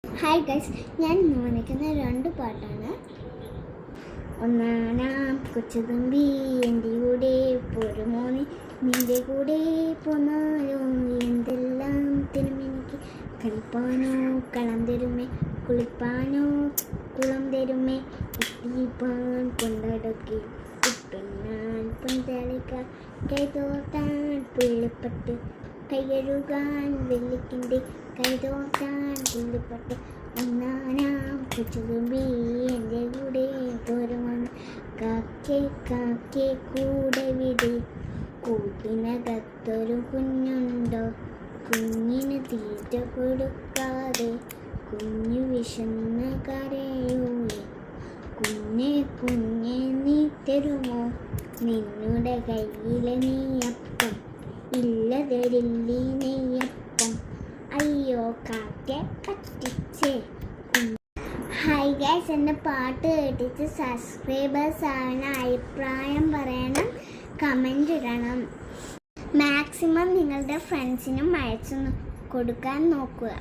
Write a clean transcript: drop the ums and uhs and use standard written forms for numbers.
Hi guys, ഞാൻ ഇന്ന് വന്നിരിക്കുന്ന രണ്ട് പാട്ടാണ്. ഒന്നാനാം കൊച്ചുതുമ്പി എൻ്റെ കൂടെ പോരുമോനെ, നിൻ്റെ കൂടെ പോന്നാലോ എന്തെല്ലാം തിരുമെനിക്ക്, കളിപ്പാനോ കളം തരുമേ, കുളിപ്പാനോ കുളം തരുമേ, ഇട്ടിപ്പാൻ കൊണ്ടടക്കി ഇട്ടുണ്ണാൻ പൊന്തളിക്ക, കൈതോട്ടാൻ പുള്ളിപ്പട്ട്, കൈകഴുകാൻ വെള്ളിക്കിൻ്റെ, കൈതോട്ടാൻ പുള്ളിപ്പട്ട്. ഒന്നാനാം കൊച്ചുതുമ്പി എൻ്റെ കൂടെ പോരുമോനെ, കാക്കേ കാക്കേ കൂടെ വിട്, കൂട്ടിനകത്തൊരു കുഞ്ഞുണ്ടോ, കുഞ്ഞിന് തീറ്റ കൊടുക്കാതെ കുഞ്ഞു വിശന്ന് കരയൂലേ, കുഞ്ഞെ കുഞ്ഞെ നീ തരുമോ നിന്നുടെ കയ്യിലെ നെയ്യപ്പം, ഇല്ല തരില്ലീ നെയ്യപ്പം, അയ്യോ കാക്കെ പറ്റിച്ചേ. ഹായ് ഗൈസ്, എൻ്റെ പാട്ട് കേട്ടിട്ട് സബ്സ്ക്രൈബേഴ്സ് ആവണ, അഭിപ്രായം പറയണം, കമൻ്റ് ഇടണം. മാക്സിമം നിങ്ങളുടെ ഫ്രണ്ട്സിനും അയച്ചു കൊടുക്കാൻ നോക്കുക.